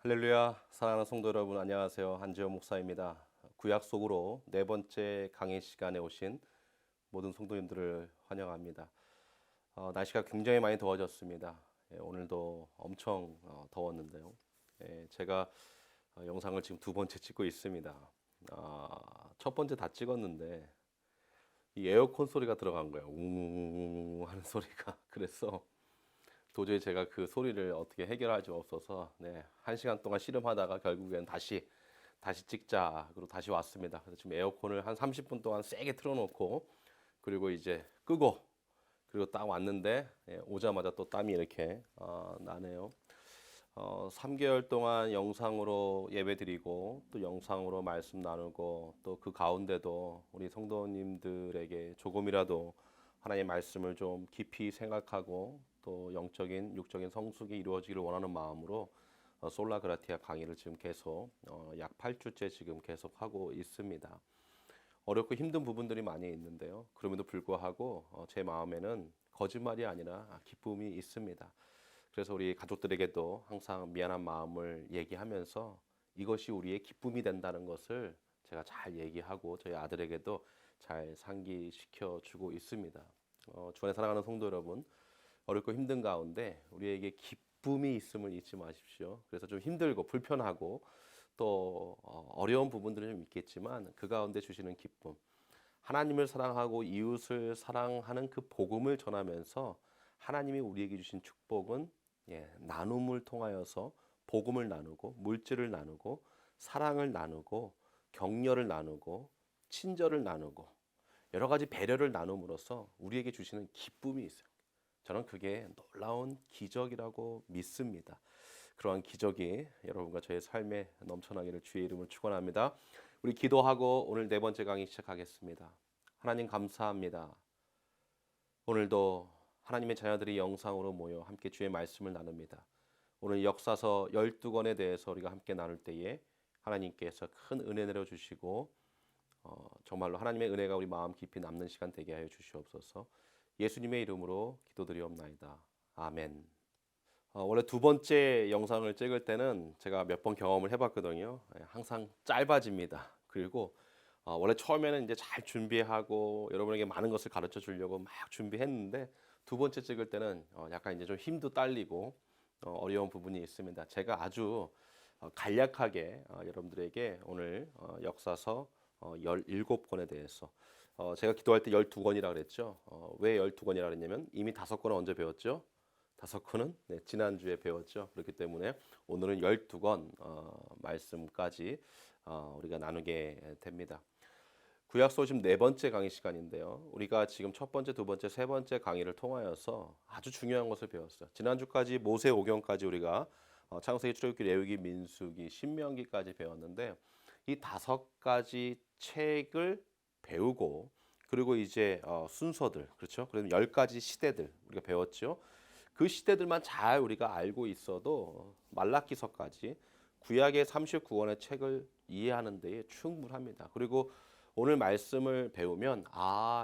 할렐루야, 사랑하는 성도 여러분, 안녕하세요. 한지영 목사입니다. 구약 속으로 네 번째 강의 시간에 오신 모든 성도님들을 환영합니다. 날씨가 굉장히 많이 더워졌습니다. 오늘도 엄청 더웠는데요. 제가 영상을 지금 두 번째 찍고 있습니다. 첫 번째 다 찍었는데 이 에어컨 소리가 들어간 거예요. 웅웅웅 하는 소리가. 그래서 도저히 제가 그 소리를 어떻게 해결할 수 없어서 1시간 동안 씨름하다가 결국엔 다시 찍자. 그리고 다시 왔습니다. 그래서 지금 에어컨을 한 30분 동안 세게 틀어놓고 그리고 이제 끄고 그리고 딱 왔는데 오자마자 또 땀이 이렇게 나네요. 3개월 동안 영상으로 예배드리고 또 영상으로 말씀 나누고 또 그 가운데도 우리 성도님들에게 조금이라도 하나님의 말씀을 좀 깊이 생각하고 또 영적인 육적인 성숙이 이루어지기를 원하는 마음으로 솔라그라티아 강의를 지금 계속 약 8주째 지금 계속 하고 있습니다. 어렵고 힘든 부분들이 많이 있는데요. 그럼에도 불구하고 제 마음에는 거짓말이 아니라 기쁨이 있습니다. 그래서 우리 가족들에게도 항상 미안한 마음을 얘기하면서 이것이 우리의 기쁨이 된다는 것을 제가 잘 얘기하고 저희 아들에게도 잘 상기시켜 주고 있습니다. 주 안에 사랑하는 성도 여러분, 어렵고 힘든 가운데 우리에게 기쁨이 있음을 잊지 마십시오. 그래서 좀 힘들고 불편하고 또 어려운 부분들은 좀 있겠지만 그 가운데 주시는 기쁨, 하나님을 사랑하고 이웃을 사랑하는 그 복음을 전하면서 하나님이 우리에게 주신 축복은 나눔을 통하여서 복음을 나누고 물질을 나누고 사랑을 나누고 격려를 나누고 친절을 나누고 여러 가지 배려를 나눔으로써 우리에게 주시는 기쁨이 있어요. 저는 그게 놀라운 기적이라고 믿습니다. 그러한 기적이 여러분과 저의 삶에 넘쳐나기를 주의 이름으로 축원합니다. 우리 기도하고 오늘 네 번째 강의 시작하겠습니다. 하나님 감사합니다. 오늘도 하나님의 자녀들이 영상으로 모여 함께 주의 말씀을 나눕니다. 오늘 역사서 12권에 대해서 우리가 함께 나눌 때에 하나님께서 큰 은혜 내려주시고 정말로 하나님의 은혜가 우리 마음 깊이 남는 시간 되게 하여 주시옵소서. 예수님의 이름으로 기도드리옵나이다. 아멘. 원래 두 번째 영상을 찍을 때는 제가 몇 번 경험을 해봤거든요. 항상 짧아집니다. 그리고 원래 처음에는 이제 잘 준비하고 여러분에게 많은 것을 가르쳐 주려고 막 준비했는데 두 번째 찍을 때는 약간 이제 좀 힘도 딸리고 어려운 부분이 있습니다. 제가 아주 간략하게 여러분들에게 오늘 역사서 17권에 대해서 제가 기도할 때 12권이라 그랬죠. 왜 12권이라 그랬냐면 이미 5권은 언제 배웠죠? 5권은 지난주에 배웠죠. 그렇기 때문에 오늘은 12권 말씀까지 우리가 나누게 됩니다. 구약서 지금 네 번째 강의 시간인데요. 우리가 지금 첫 번째, 두 번째, 세 번째 강의를 통하여서 아주 중요한 것을 배웠어요. 지난주까지 모세오경까지 우리가 창세기, 출애굽기, 레위기, 민수기, 신명기까지 배웠는데 이 5가지 책을 배우고 그리고 이제 순서들, 그렇죠? 그럼 10가지 시대들 우리가 배웠죠. 그 시대들만 잘 우리가 알고 있어도 말라기서까지 구약의 39권의 책을 이해하는 데에 충분합니다. 그리고 오늘 말씀을 배우면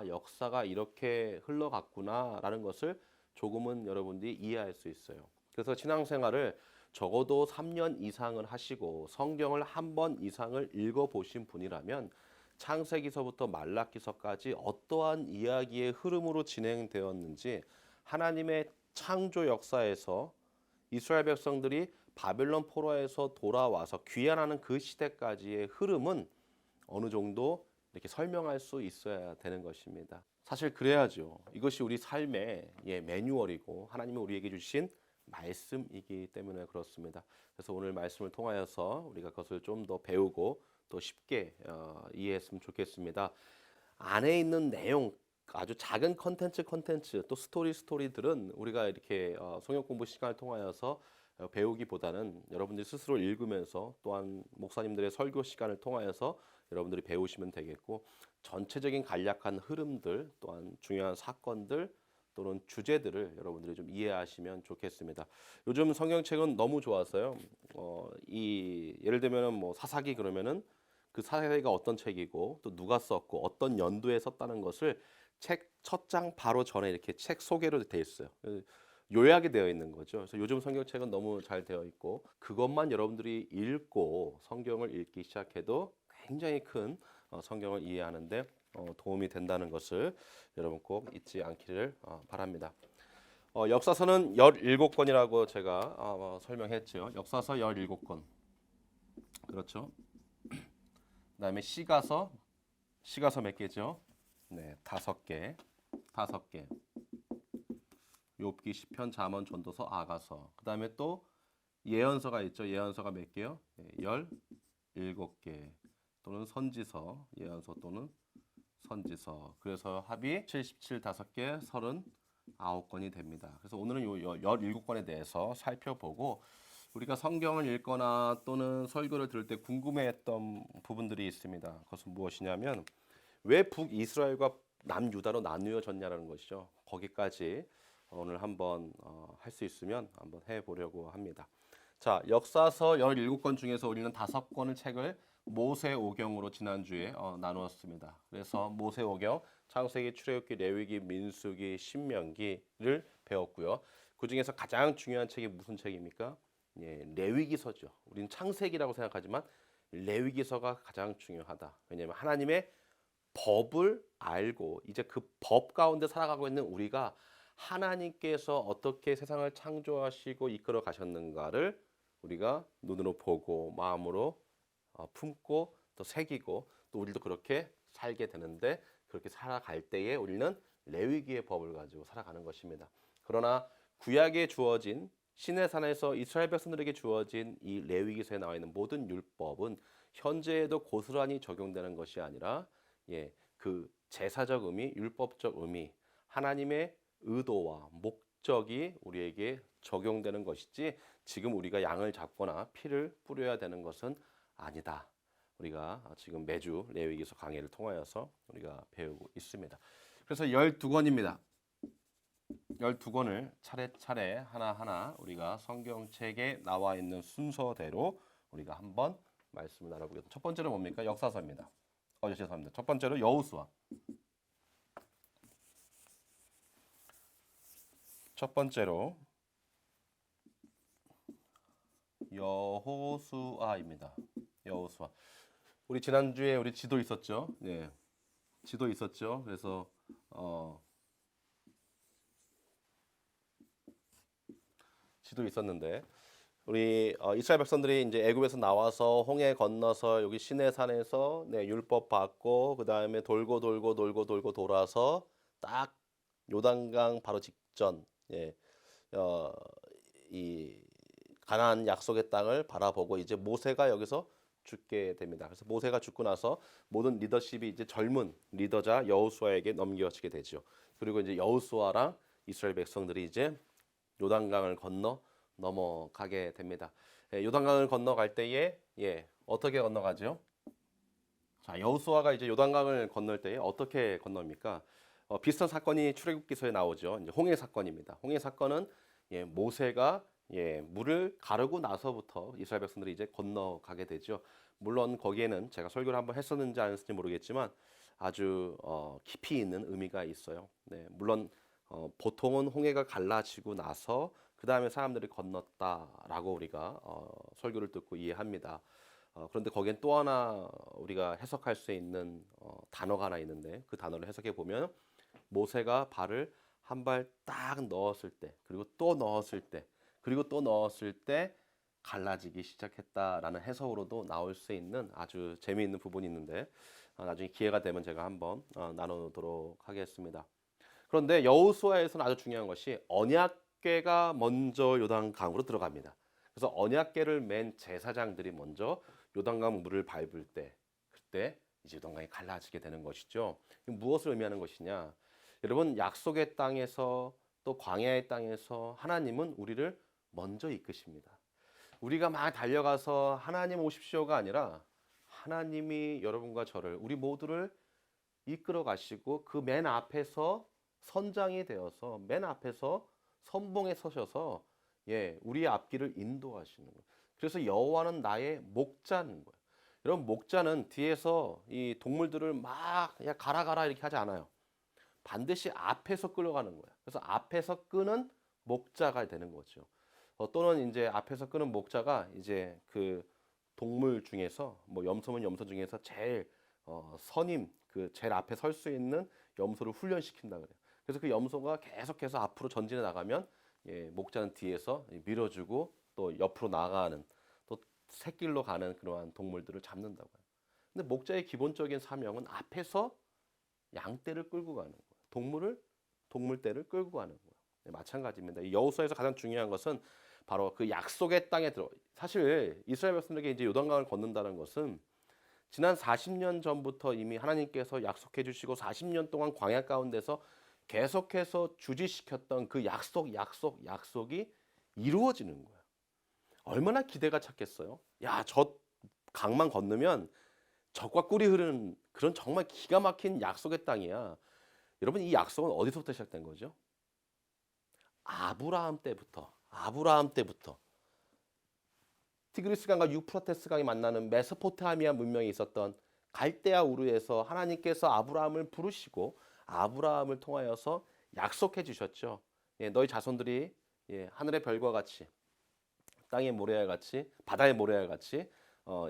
역사가 이렇게 흘러갔구나라는 것을 조금은 여러분들이 이해할 수 있어요. 그래서 신앙생활을 적어도 3년 이상을 하시고 성경을 한 번 이상을 읽어보신 분이라면 창세기서부터 말라기서까지 어떠한 이야기의 흐름으로 진행되었는지 하나님의 창조 역사에서 이스라엘 백성들이 바벨론 포로에서 돌아와서 귀환하는 그 시대까지의 흐름은 어느 정도 이렇게 설명할 수 있어야 되는 것입니다. 사실 그래야죠. 이것이 우리 삶의 매뉴얼이고 하나님이 우리에게 주신 말씀이기 때문에 그렇습니다. 그래서 오늘 말씀을 통하여서 우리가 그것을 좀 더 배우고 또 쉽게 이해했으면 좋겠습니다. 안에 있는 내용 아주 작은 컨텐츠 또 스토리들은 우리가 이렇게 성경 공부 시간을 통하여서 배우기보다는 여러분들이 스스로 읽으면서 또한 목사님들의 설교 시간을 통하여서 여러분들이 배우시면 되겠고 전체적인 간략한 흐름들 또한 중요한 사건들 또는 주제들을 여러분들이 좀 이해하시면 좋겠습니다. 요즘 성경책은 너무 좋아서요. 예를 들면은 뭐 사사기 그러면은 그 사사기가 어떤 책이고 또 누가 썼고 어떤 연도에 썼다는 것을 책 첫 장 바로 전에 이렇게 책 소개로 돼 있어요. 요약이 되어 있는 거죠. 그래서 요즘 성경책은 너무 잘 되어 있고 그것만 여러분들이 읽고 성경을 읽기 시작해도 굉장히 큰 성경을 이해하는데 도움이 된다는 것을 여러분 꼭 잊지 않기를 바랍니다. 역사서는 17권이라고 제가 설명했죠. 역사서 17권. 그렇죠. 그다음에 시가서 몇 개죠? 네, 5개. 5개. 욥기, 시편, 잠언, 전도서, 아가서. 그다음에 또 예언서가 있죠. 예언서가 몇 개요? 네, 17개. 또는 선지서, 예언서 또는 선지서. 그래서 합이 77 5개, 39권이 됩니다. 그래서 오늘은 요 17권에 대해서 살펴보고 우리가 성경을 읽거나 또는 설교를 들을 때 궁금해했던 부분들이 있습니다. 그것은 무엇이냐면 왜 북이스라엘과 남유다로 나누어졌냐라는 것이죠. 거기까지 오늘 한번 할 수 있으면 한번 해보려고 합니다. 자, 역사서 17권 중에서 우리는 5권의 책을 모세오경으로 지난주에 나누었습니다. 그래서 모세오경, 창세기, 출애굽기, 레위기, 민수기, 신명기를 배웠고요. 그 중에서 가장 중요한 책이 무슨 책입니까? 예, 레위기서죠. 우리는 창세기라고 생각하지만 레위기서가 가장 중요하다. 왜냐하면 하나님의 법을 알고 이제 그 법 가운데 살아가고 있는 우리가 하나님께서 어떻게 세상을 창조하시고 이끌어 가셨는가를 우리가 눈으로 보고 마음으로 품고 또 새기고 또 우리도 그렇게 살게 되는데 그렇게 살아갈 때에 우리는 레위기의 법을 가지고 살아가는 것입니다. 그러나 구약에 주어진 시내산에서 이스라엘 백성들에게 주어진 이 레위기서에 나와 있는 모든 율법은 현재에도 고스란히 적용되는 것이 아니라 그 제사적 의미, 율법적 의미, 하나님의 의도와 목적이 우리에게 적용되는 것이지 지금 우리가 양을 잡거나 피를 뿌려야 되는 것은 아니다. 우리가 지금 매주 레위기서 강해를 통하여서 우리가 배우고 있습니다. 그래서 12권입니다. 12권을 차례차례 하나하나 우리가 성경책에 나와 있는 순서대로 우리가 한번 말씀을 나눠보겠습니다. 첫 번째로 뭡니까? 역사서입니다. 죄송합니다. 첫 번째로 여호수아. 첫 번째로 여호수아입니다. 여호수아. 우리 지난주에 우리 지도 있었죠? 네. 지도 있었죠. 그래서 지도 있었는데 우리 이스라엘 백성들이 이제 애굽에서 나와서 홍해 건너서 여기 시내산에서 율법 받고 그 다음에 돌고 돌아서 딱 요단강 바로 직전 이 가나안 약속의 땅을 바라보고 이제 모세가 여기서 죽게 됩니다. 그래서 모세가 죽고 나서 모든 리더십이 이제 젊은 리더자 여호수아에게 넘겨지게 되죠. 그리고 이제 여호수아랑 이스라엘 백성들이 이제 요단강을 넘어가게 됩니다. 요단강을 건너갈 때에 어떻게 건너가죠? 자, 여호수아가 이제 요단강을 건널 때에 어떻게 건넙니까? 비슷한 사건이 출애굽기서에 나오죠. 이제 홍해 사건입니다. 홍해 사건은 모세가 물을 가르고 나서부터 이스라엘 백성들이 이제 건너가게 되죠. 물론 거기에는 제가 설교를 한번 했었는지 안 했었는지 모르겠지만 아주 깊이 있는 의미가 있어요. 네, 물론 보통은 홍해가 갈라지고 나서 그 다음에 사람들이 건넜다라고 우리가 설교를 듣고 이해합니다. 그런데 거기엔 또 하나 우리가 해석할 수 있는 단어가 하나 있는데 그 단어를 해석해 보면 모세가 발을 한 발 딱 넣었을 때 그리고 또 넣었을 때 그리고 또 넣었을 때 갈라지기 시작했다라는 해석으로도 나올 수 있는 아주 재미있는 부분이 있는데 나중에 기회가 되면 제가 한번 나누도록 하겠습니다. 그런데 여호수아에서는 아주 중요한 것이 언약궤가 먼저 요단강으로 들어갑니다. 그래서 언약궤를 맨 제사장들이 먼저 요단강 물을 밟을 때 그때 이제 요단강이 갈라지게 되는 것이죠. 무엇을 의미하는 것이냐? 여러분 약속의 땅에서 또 광야의 땅에서 하나님은 우리를 먼저 이끄십니다. 우리가 막 달려가서 하나님 오십시오가 아니라 하나님이 여러분과 저를 우리 모두를 이끌어 가시고 그 맨 앞에서 선장이 되어서 맨 앞에서 선봉에 서셔서 우리의 앞길을 인도하시는 거예요. 그래서 여호와는 나의 목자는 거예요. 여러분 목자는 뒤에서 이 동물들을 막 야 가라 이렇게 하지 않아요. 반드시 앞에서 끌어가는 거예요. 그래서 앞에서 끄는 목자가 되는 거죠. 또는 이제 앞에서 끄는 목자가 이제 그 동물 중에서 뭐 염소면 염소 중에서 제일 선임 그 제일 앞에 설 수 있는 염소를 훈련시킨다 그래요. 그래서 그 염소가 계속해서 앞으로 전진해 나가면 목자는 뒤에서 밀어주고 또 옆으로 나아가는 또 새길로 가는 그러한 동물들을 잡는다고 해요. 근데 목자의 기본적인 사명은 앞에서 양떼를 끌고 가는 거예요. 동물떼를 끌고 가는 거예요. 마찬가지입니다. 이 여호수아에서 가장 중요한 것은 바로 그 약속의 땅에 들어. 사실 이스라엘 백성들에게 이제 요단강을 건넌다는 것은 지난 40년 전부터 이미 하나님께서 약속해 주시고 40년 동안 광야 가운데서 계속해서 주지시켰던 그 약속이 이루어지는 거예요. 얼마나 기대가 찼겠어요? 야, 저 강만 건너면 젖과 꿀이 흐르는 그런 정말 기가 막힌 약속의 땅이야. 여러분 이 약속은 어디서부터 시작된 거죠? 아브라함 때부터 티그리스 강과 유프라테스 강이 만나는 메소포타미아 문명이 있었던 갈대아 우르에서 하나님께서 아브라함을 부르시고 아브라함을 통하여서 약속해 주셨죠. 너희 자손들이 하늘의 별과 같이 땅의 모래와 같이 바다의 모래와 같이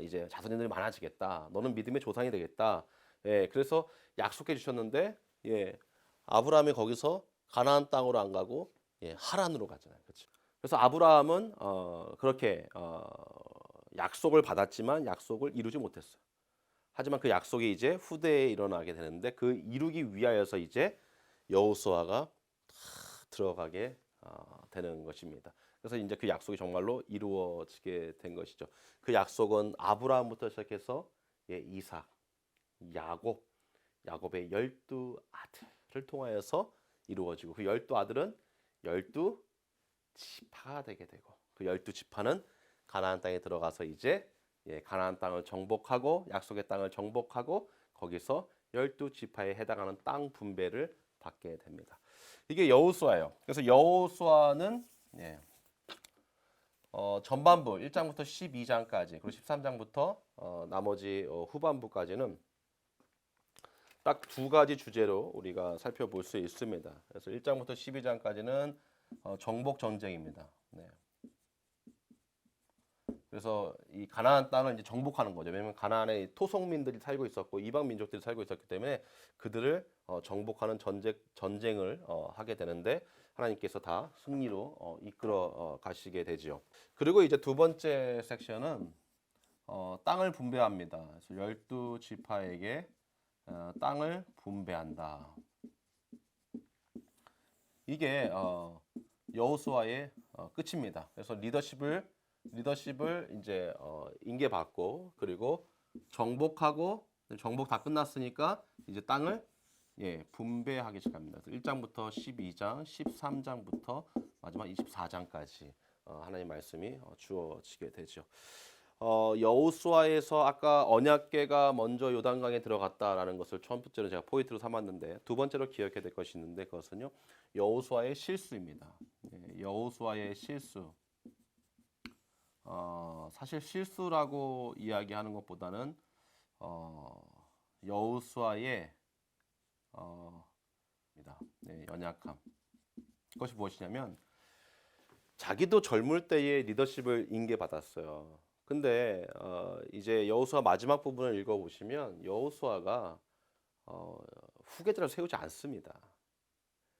이제 자손들이 많아지겠다. 너는 믿음의 조상이 되겠다. 그래서 약속해 주셨는데 아브라함이 거기서 가나안 땅으로 안 가고 하란으로 가잖아요. 그렇죠? 그래서 아브라함은 그렇게 약속을 받았지만 약속을 이루지 못했어요. 하지만 그 약속이 이제 후대에 일어나게 되는데 그 이루기 위하여서 이제 여호수아가 들어가게 되는 것입니다. 그래서 이제 그 약속이 정말로 이루어지게 된 것이죠. 그 약속은 아브라함부터 시작해서 이삭, 야곱의 12아들을 통하여서 이루어지고 그 12아들은 12지파가 되게 되고 그 12지파는 가나안 땅에 들어가서 이제 가나안 땅을 정복하고 약속의 땅을 정복하고 거기서 12지파에 해당하는 땅 분배를 받게 됩니다. 이게 여호수아예요. 그래서 여호수아는 전반부 1장부터 12장까지 그리고 13장부터 나머지 후반부까지는 딱 두 가지 주제로 우리가 살펴볼 수 있습니다. 그래서 1장부터 12장까지는 정복 전쟁입니다. 그래서 이 가나안 땅을 이제 정복하는 거죠. 왜냐하면 가나안에 토속민들이 살고 있었고 이방 민족들이 살고 있었기 때문에 그들을 정복하는 전쟁을 하게 되는데 하나님께서 다 승리로 이끌어 가시게 되지요. 그리고 이제 두 번째 섹션은 땅을 분배합니다. 그래서 12지파에게 땅을 분배한다. 이게 여호수아의 끝입니다. 그래서 리더십을 이제 인계받고 그리고 정복 다 끝났으니까 이제 땅을 분배하기 시작합니다. 1장부터 12장, 13장부터 마지막 24장까지 하나님 말씀이 주어지게 되죠. 여호수아에서 아까 언약궤가 먼저 요단강에 들어갔다라는 것을 첫 번째로 제가 포인트로 삼았는데 두 번째로 기억해야 될 것이 있는데 그것은요 여호수아의 실수입니다. 여호수아의 실수. 사실 실수라고 이야기하는 것보다는 여호수아의 연약함. 그것이 무엇이냐면 자기도 젊을 때에 리더십을 인계받았어요. 근데 이제 여호수아 마지막 부분을 읽어보시면 여호수아가 후계자를 세우지 않습니다.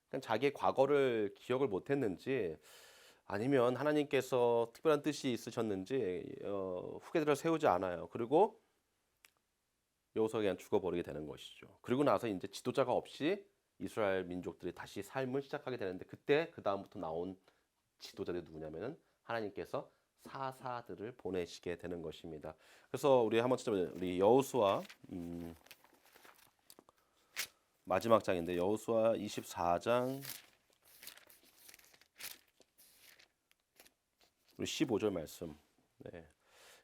그러니까 자기의 과거를 기억을 못했는지 아니면 하나님께서 특별한 뜻이 있으셨는지 후계자를 세우지 않아요. 그리고 여호수아가 그냥 죽어버리게 되는 것이죠. 그리고 나서 이제 지도자가 없이 이스라엘 민족들이 다시 삶을 시작하게 되는데 그때 그 다음부터 나온 지도자들이 누구냐면은 하나님께서 사사들을 보내시게 되는 것입니다. 그래서 우리 한번 찾아보자. 우리 여호수아 마지막 장인데 여호수아 24장 우리 15절 말씀.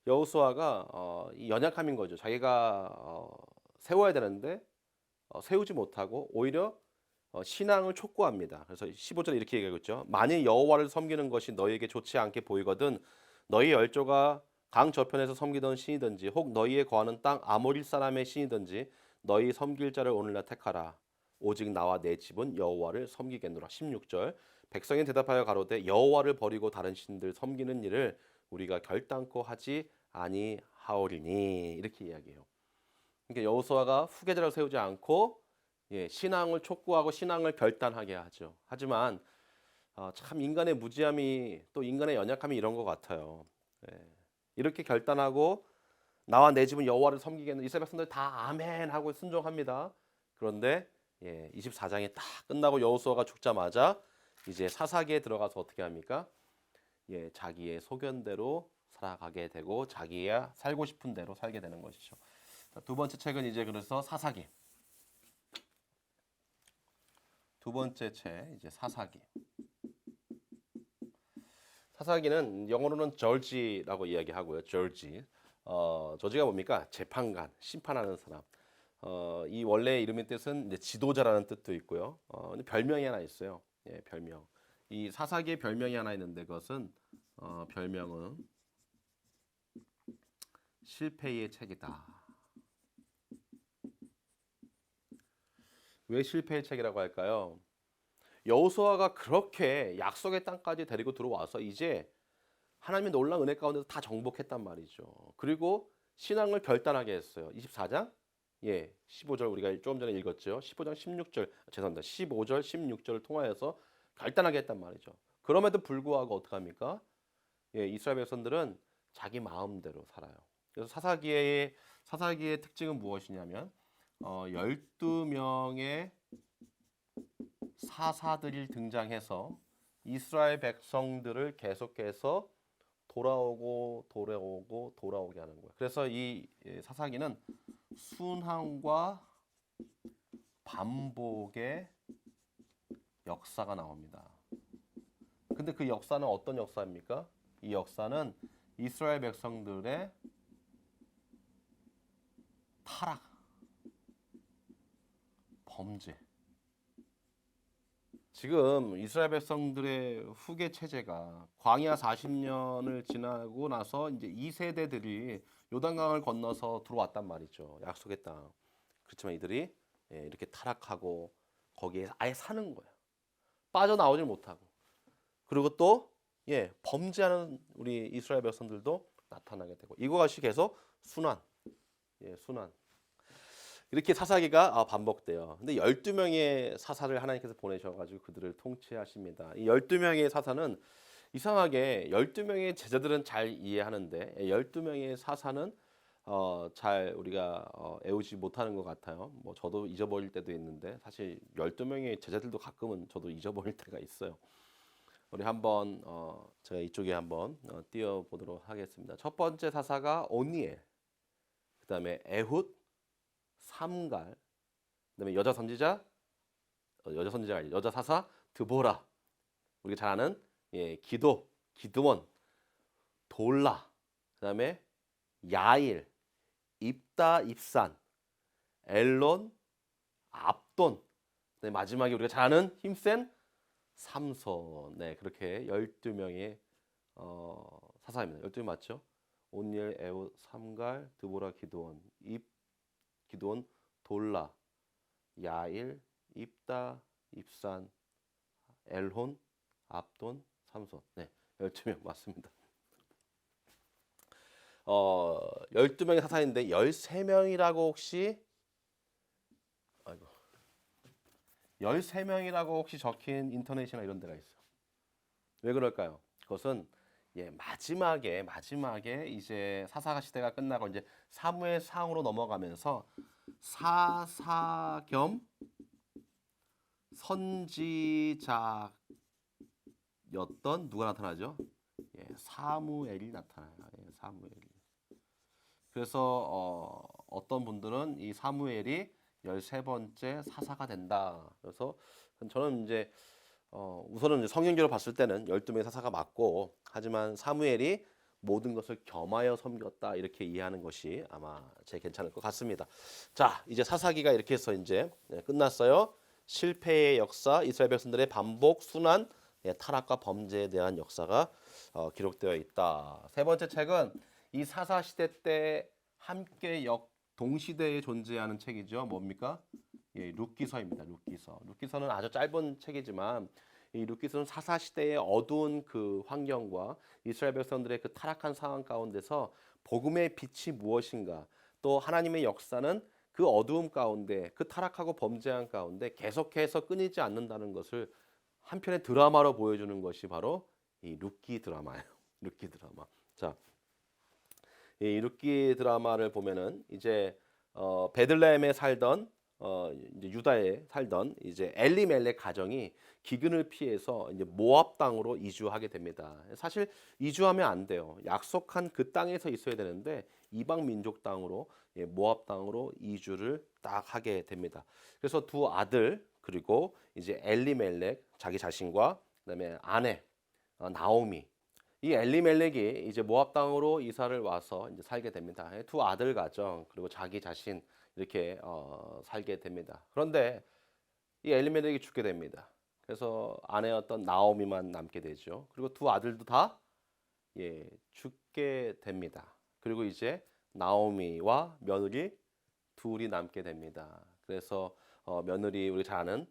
여호수아가 이 연약함인 거죠. 자기가 세워야 되는데 세우지 못하고 오히려 신앙을 촉구합니다. 그래서 15절에 이렇게 얘기하고 있죠. 만일 여호와를 섬기는 것이 너희에게 좋지 않게 보이거든 너희 열조가 강 저편에서 섬기던 신이든지 혹 너희의 거하는 땅 아모리 사람의 신이든지 너희 섬길 자를 오늘날 택하라. 오직 나와 내 집은 여호와를 섬기겠노라. 16절 백성이 대답하여 가로되 여호와를 버리고 다른 신들 섬기는 일을 우리가 결단코 하지 아니하오리니 이렇게 이야기해요. 그러니까 여호수아가 후계자를 세우지 않고 신앙을 촉구하고 신앙을 결단하게 하죠. 하지만 참 인간의 무지함이 또 인간의 연약함이 이런 것 같아요. 이렇게 결단하고 나와 내 집은 여호와를 섬기겠는 이스라엘 백성들 다 아멘 하고 순종합니다. 그런데 24장이 딱 끝나고 여호수아가 죽자마자 이제 사사기에 들어가서 어떻게 합니까? 자기의 소견대로 살아가게 되고 자기야 살고 싶은 대로 살게 되는 것이죠. 자, 두 번째 책은 이제 그래서 사사기. 두 번째 책 이제 사사기. 사사기는 영어로는 저지라고 이야기하고요. 저지. 저지가 뭡니까? 재판관, 심판하는 사람. 이 원래 이름의 뜻은 이제 지도자라는 뜻도 있고요. 근데 별명이 하나 있어요. 별명. 이 사사기의 별명이 하나 있는데 그것은 별명은 실패의 책이다. 왜 실패의 책이라고 할까요? 여호수아가 그렇게 약속의 땅까지 데리고 들어와서 이제 하나님의 놀라운 은혜 가운데서 다 정복했단 말이죠. 그리고 신앙을 결단하게 했어요. 24장 15절 우리가 조금 전에 읽었죠. 15장 16절 죄송합니다. 15절 16절을 통하여서 결단하게 했단 말이죠. 그럼에도 불구하고 어떻게 합니까? 이스라엘 백성들은 자기 마음대로 살아요. 그래서 사사기의 특징은 무엇이냐면 12명의 사사들이 등장해서 이스라엘 백성들을 계속해서 돌아오게 하는 거예요. 그래서 이 사사기는 순환과 반복의 역사가 나옵니다. 근데 그 역사는 어떤 역사입니까? 이 역사는 이스라엘 백성들의 타락, 범죄. 지금 이스라엘 백성들의 후계 체제가 광야 40년을 지나고 나서 이제 2세대들이 요단강을 건너서 들어왔단 말이죠. 약속의 땅. 그렇지만 이들이 이렇게 타락하고 거기에 아예 사는 거야. 빠져나오질 못하고. 그리고 또 범죄하는 우리 이스라엘 백성들도 나타나게 되고 이것이 계속 순환. 순환. 이렇게 사사기가 반복돼요. 근데 12명의 사사를 하나님께서 보내셔가지고 그들을 통치하십니다. 이 12명의 사사는 이상하게 12명의 제자들은 잘 이해하는데 12명의 사사는 잘 우리가 애우지 못하는 것 같아요. 뭐 저도 잊어버릴 때도 있는데 사실 12명의 제자들도 가끔은 저도 잊어버릴 때가 있어요. 우리 한번 제가 이쪽에 한번 띄워보도록 하겠습니다. 첫 번째 사사가 오니엘, 그 다음에 에훗, 삼갈, 그다음에 여자 선지자가 아니라 여자 사사 드보라, 우리가 잘 아는 기드원, 돌라, 그다음에 야일, 입다, 입산, 엘론, 압돈, 그다음에 마지막에 우리가 잘 아는 힘센 삼손. 그렇게 12명의 사사입니다. 12명 맞죠? 온니엘, 에훗, 삼갈, 드보라, 기드온, 돌라, 야일, 입다, 입산, 엘혼, 압돈, 삼손. 12명 맞습니다. 12명의 사사인데 13명이라고 혹시 13명이라고 혹시 적힌 인터넷이나 이런 데가 있어. 왜 그럴까요? 그것은 마지막에 이제 사사 시대가 끝나고 이제 사무엘 상으로 넘어가면서 사사 겸 선지자였던 누가 나타나죠? 사무엘이 나타나요. 사무엘이. 그래서 어떤 분들은 이 사무엘이 13번째 사사가 된다. 그래서 저는 이제 우선은 성경적으로 봤을 때는 12명의 사사가 맞고, 하지만 사무엘이 모든 것을 겸하여 섬겼다 이렇게 이해하는 것이 아마 제일 괜찮을 것 같습니다. 자, 이제 사사기가 이렇게 해서 이제 끝났어요. 실패의 역사, 이스라엘 백성들의 반복, 순환, 타락과 범죄에 대한 역사가 기록되어 있다. 세 번째 책은 이 사사 시대 때 함께 동시대에 존재하는 책이죠. 뭡니까? 룻기서입니다. 룻기서는 아주 짧은 책이지만 이 룻기서는 사사 시대의 어두운 그 환경과 이스라엘 백성들의 그 타락한 상황 가운데서 복음의 빛이 무엇인가, 또 하나님의 역사는 그 어두움 가운데, 그 타락하고 범죄한 가운데 계속해서 끊이지 않는다는 것을 한편의 드라마로 보여주는 것이 바로 이 룻기 드라마예요. 룻기 드라마. 자, 이 룻기 드라마를 보면은 이제 베들레헴에 살던 이제 유다에 살던 이제 엘리멜렉 가정이 기근을 피해서 이제 모압 땅으로 이주하게 됩니다. 사실 이주하면 안 돼요. 약속한 그 땅에서 있어야 되는데 이방 민족 땅으로, 모압 땅으로 이주를 딱 하게 됩니다. 그래서 두 아들, 그리고 이제 엘리멜렉 자기 자신과 그다음에 아내 나오미, 이 엘리멜렉이 이제 모압 땅으로 이사를 와서 이제 살게 됩니다. 두 아들 가정, 그리고 자기 자신 이렇게 살게 됩니다. 그런데 이 엘리멜렉이 죽게 됩니다. 그래서 아내였던 나오미만 남게 되죠. 그리고 두 아들도 다 죽게 됩니다. 그리고 이제 나오미와 며느리 둘이 남게 됩니다. 그래서 며느리 우리 잘 아는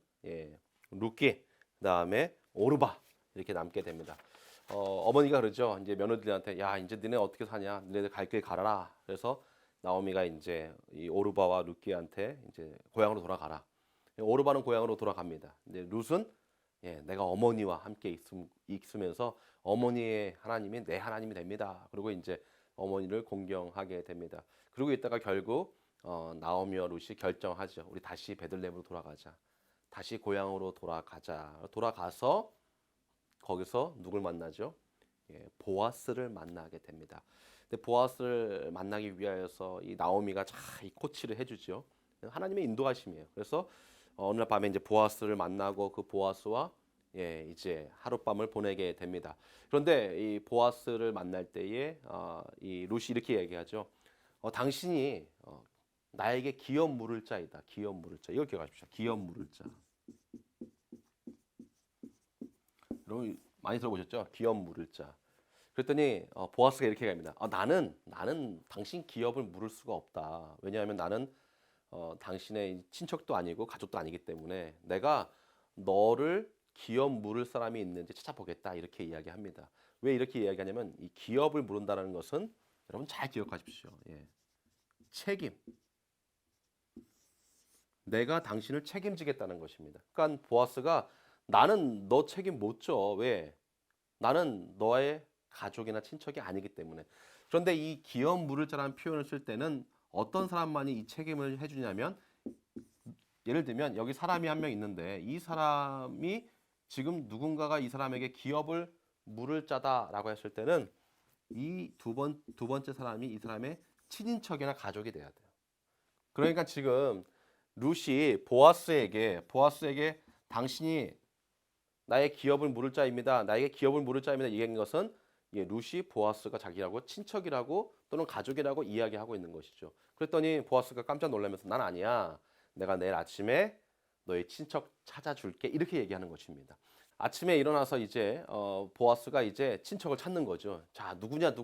룻기, 그다음에 오르바 이렇게 남게 됩니다. 어머니가 그러죠. 이제 며느리들한테 야 이제 너네 어떻게 사냐? 너네들 갈 길 가라라. 그래서 나오미가 이제 이 오르바와 룻기한테 이제 고향으로 돌아가라. 오르바는 고향으로 돌아갑니다. 근데 룻은 내가 어머니와 함께 있으면서 어머니의 하나님이 내 하나님이 됩니다. 그리고 이제 어머니를 공경하게 됩니다. 그리고 있다가 결국 나오미와 룻이 결정하죠. 우리 다시 베들레헴으로 돌아가자. 다시 고향으로 돌아가자. 돌아가서 거기서 누굴 만나죠? 보아스를 만나게 됩니다. 근데 보아스를 만나기 위하여서 이 나오미가 이 코치를 해주죠. 하나님의 인도하심이에요. 그래서 어느 날 밤에 이제 보아스를 만나고 그 보아스와 이제 하룻밤을 보내게 됩니다. 그런데 이 보아스를 만날 때에 이 룻이 이렇게 얘기하죠. 당신이 나에게 기업 물을 자이다. 기업 물을 자. 이걸 기억하십시오. 기업 물을 자. 여러분 많이 들어보셨죠? 기업 물을 자. 그랬더니 보아스가 이렇게 얘기합니다. 나는 당신 기업을 물을 수가 없다. 왜냐하면 나는 당신의 친척도 아니고 가족도 아니기 때문에 내가 너를 기업 물을 사람이 있는지 찾아보겠다. 이렇게 이야기합니다. 왜 이렇게 이야기하냐면 이 기업을 물은다는 것은 여러분 잘 기억하십시오. 책임. 내가 당신을 책임지겠다는 것입니다. 그러니까 보아스가 나는 너 책임 못 져. 왜? 나는 너의 가족이나 친척이 아니기 때문에. 그런데 이 기업 물을 자라는 표현을 쓸 때는 어떤 사람만이 이 책임을 해주냐면, 예를 들면 여기 사람이 한 명 있는데 이 사람이 지금 누군가가 이 사람에게 기업을 물을 자다라고 했을 때는 이 두 번째 사람이 이 사람의 친인척이나 가족이 돼야 돼요. 그러니까 지금 룻이 보아스에게 당신이 나의 기업을 물을 자입니다. 나에게 기업을 물을 자입니다. 얘기한 것은 룻이 보아스가 자기라고 친척이라고 또는 가족이라고 이야기하고 있는 것이죠. 그랬더니 보아스가 깜짝 놀라면서 난 아니야. 내가 내일 아침에 너의 친척 찾아줄게. 이렇게 얘기하는 것입니다. 아침에 일어나서 이제 보아스가 이제 친척을 찾는 거죠. 자, 누구냐?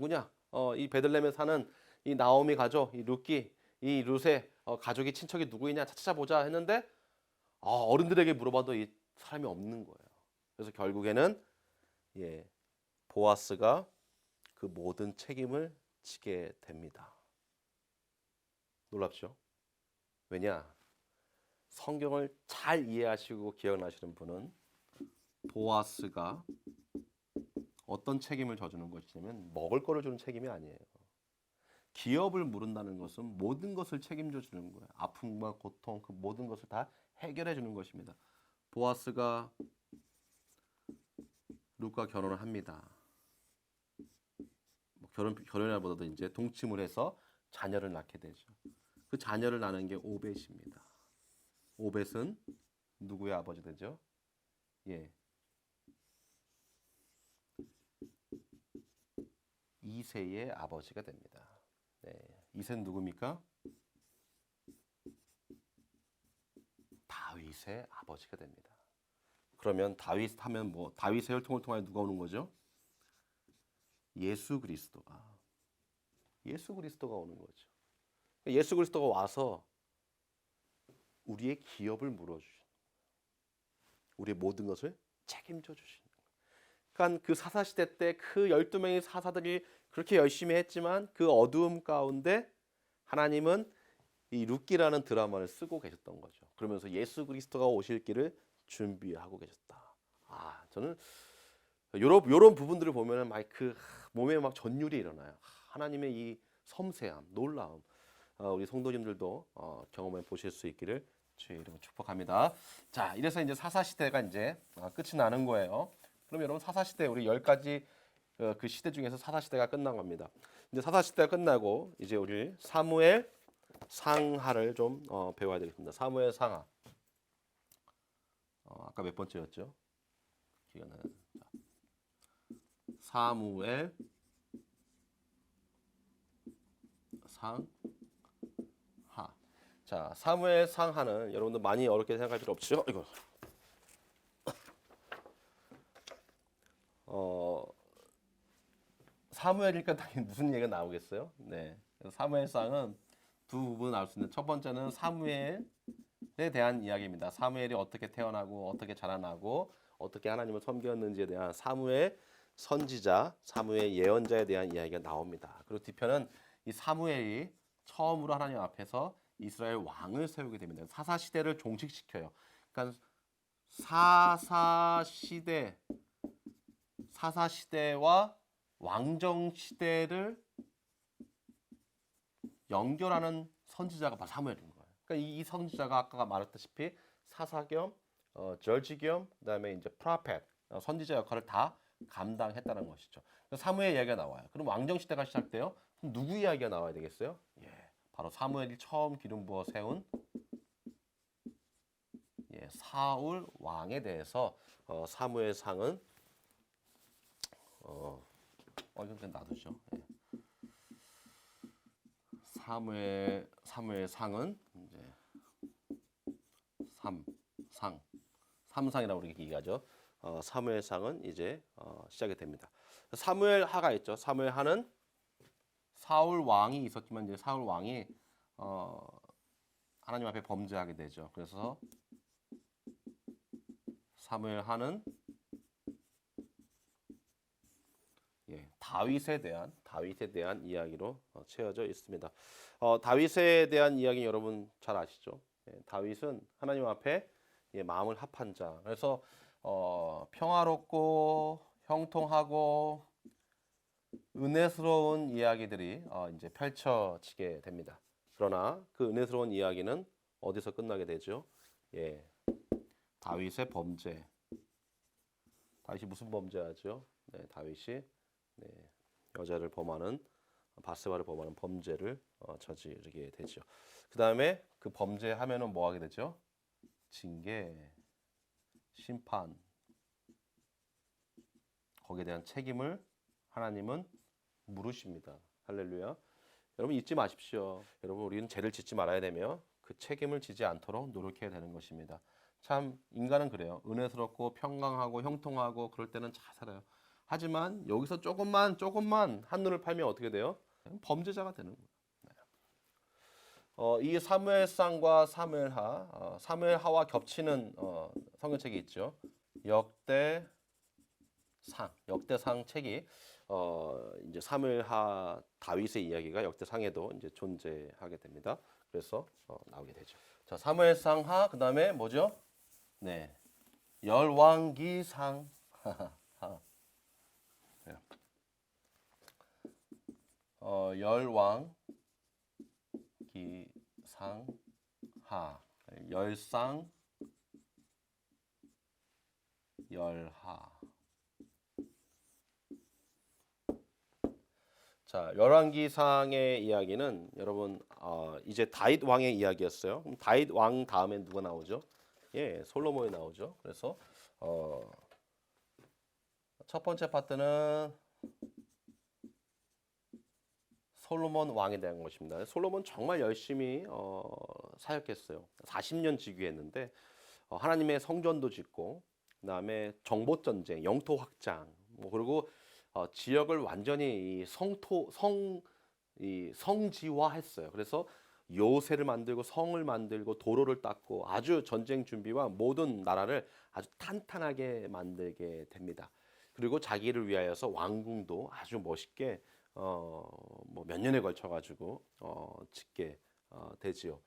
이 베들레헴에 사는 이 나오미 가족, 이 룻기, 이 룻의 가족이 친척이 누구이냐 찾아보자 했는데 어른들에게 물어봐도 이 사람이 없는 거예요. 그래서 결국에는 보아스가 그 모든 책임을 지게 됩니다. 놀랍죠? 왜냐? 성경을 잘 이해하시고 기억나시는 분은 보아스가 어떤 책임을 져주는 것이냐면 먹을 거를 주는 책임이 아니에요. 기업을 물은다는 것은 모든 것을 책임져 주는 거예요. 아픔과 고통, 그 모든 것을 다 해결해 주는 것입니다. 보아스가 룻과 결혼을 합니다. 결혼이라보다도 이제 동침을 해서 자녀를 낳게 되죠. 그 자녀를 낳는 게 오벳입니다. 오벳은 누구의 아버지 되죠? 이새의 아버지가 됩니다. 이새는 누굽니까? 다윗의 아버지가 됩니다. 그러면 다윗 하면 다윗의 혈통을 통하여 누가 오는 거죠? 예수 그리스도가 오는 거죠. 예수 그리스도가 와서 우리의 기업을 물어주신, 우리의 모든 것을 책임져 주시는. 그러니까 그 사사 시대 때 그 12명의 사사들이 그렇게 열심히 했지만 그 어두움 가운데 하나님은 이 룻기라는 드라마를 쓰고 계셨던 거죠. 그러면서 예수 그리스도가 오실 길을 준비하고 계셨다. 저는 요런 부분들을 보면은 막 그 몸에 막 전율이 일어나요. 하나님의 이 섬세함, 놀라움. 우리 성도님들도 경험해 보실 수 있기를 주의 이름으로 축복합니다. 자, 이래서 이제 사사 시대가 이제 끝이 나는 거예요. 그럼 여러분 사사 시대 우리 10가지 그 시대 중에서 사사 시대가 끝난 겁니다. 이제 사사 시대가 끝나고 이제 우리 사무엘 상하를 좀 배워야 되겠습니다. 사무엘 상하. 아까 몇 번째였죠? 기가 나요. 사무엘 상하. 자, 사무엘 상하는 여러분들 많이 어렵게 생각할 필요 없죠? 이거. 사무엘이니까 당연히 무슨 얘기가 나오겠어요? 네. 사무엘상은 두 부분 나올 수 있는데 첫 번째는 사무엘에 대한 이야기입니다. 사무엘이 어떻게 태어나고 어떻게 자라나고 어떻게 하나님을 섬겼는지에 대한 사무엘 선지자, 사무엘 예언자에 대한 이야기가 나옵니다. 그리고 뒤편은 이 사무엘이 처음으로 하나님 앞에서 이스라엘 왕을 세우게 됩니다. 사사 시대를 종식시켜요. 그러니까 사사 시대와 왕정 시대를 연결하는 선지자가 바로 사무엘인 거예요. 그러니까 이 선지자가 아까 말했다시피 사사 겸 저지 겸 그다음에 이제 프로펫 선지자 역할을 다 감당했다는 것이죠. 사무엘 이야기가 나와요. 그럼 왕정 시대가 시작돼요. 그럼 누구 이야기가 나와야 되겠어요? 바로 사무엘이 처음 기름 부어 세운 사울 왕에 대해서 사무엘상은 이건 그냥 놔두죠. 사무엘상은 이제 삼상이라고 우리 얘기하죠. 사무엘상은 이제 시작이 됩니다. 사무엘하가 있죠. 사무엘하는 사울 왕이 있었지만 이제 사울 왕이 하나님 앞에 범죄하게 되죠. 그래서 사무엘하는 다윗에 대한 이야기로 채워져 있습니다. 다윗에 대한 이야기 여러분 잘 아시죠? 다윗은 하나님 앞에 마음을 합한 자. 그래서 평화롭고 형통하고 은혜스러운 이야기들이 이제 펼쳐지게 됩니다. 그러나 그 은혜스러운 이야기는 어디서 끝나게 되죠? 다윗의 범죄. 다윗이 무슨 범죄하죠? 다윗이 여자를 범하는 바세바를 범하는 범죄를 저지르게 되죠. 그 다음에 그 범죄하면은 뭐 하게 되죠? 징계, 심판. 거기에 대한 책임을 하나님은 물으십니다. 할렐루야. 여러분 잊지 마십시오. 여러분 우리는 죄를 짓지 말아야 되며 그 책임을 지지 않도록 노력해야 되는 것입니다. 참 인간은 그래요. 은혜스럽고 평강하고 형통하고 그럴 때는 잘 살아요. 하지만 여기서 조금만 한눈을 팔면 어떻게 돼요? 범죄자가 되는 거예요. 이 사무엘상과 사무엘하와 겹치는 성경책이 있죠. 역대상 책이 이제 사무엘하 다윗의 이야기가 역대상에도 이제 존재하게 됩니다. 그래서 나오게 되죠. 자, 사무엘상하 그다음에 뭐죠? 열왕기상. 열왕기상하, 열상, 열하. 자, 열왕기상의 이야기는 여러분 이제 다윗 왕의 이야기였어요. 그럼 다윗 왕 다음에 누가 나오죠? 솔로몬이 나오죠. 그래서 첫 번째 파트는 솔로몬 왕에 대한 것입니다. 솔로몬 정말 열심히 사역했어요. 40년 지기했는데 하나님의 성전도 짓고 그다음에 정복 전쟁, 영토 확장, 그리고 지역을 완전히 성지화했어요. 그래서 요새를 만들고 성을 만들고 도로를 닦고 아주 전쟁 준비와 모든 나라를 아주 탄탄하게 만들게 됩니다. 그리고 자기를 위하여서 왕궁도 아주 멋있게 뭐 몇 년에 걸쳐 가지고 짓게 되지요.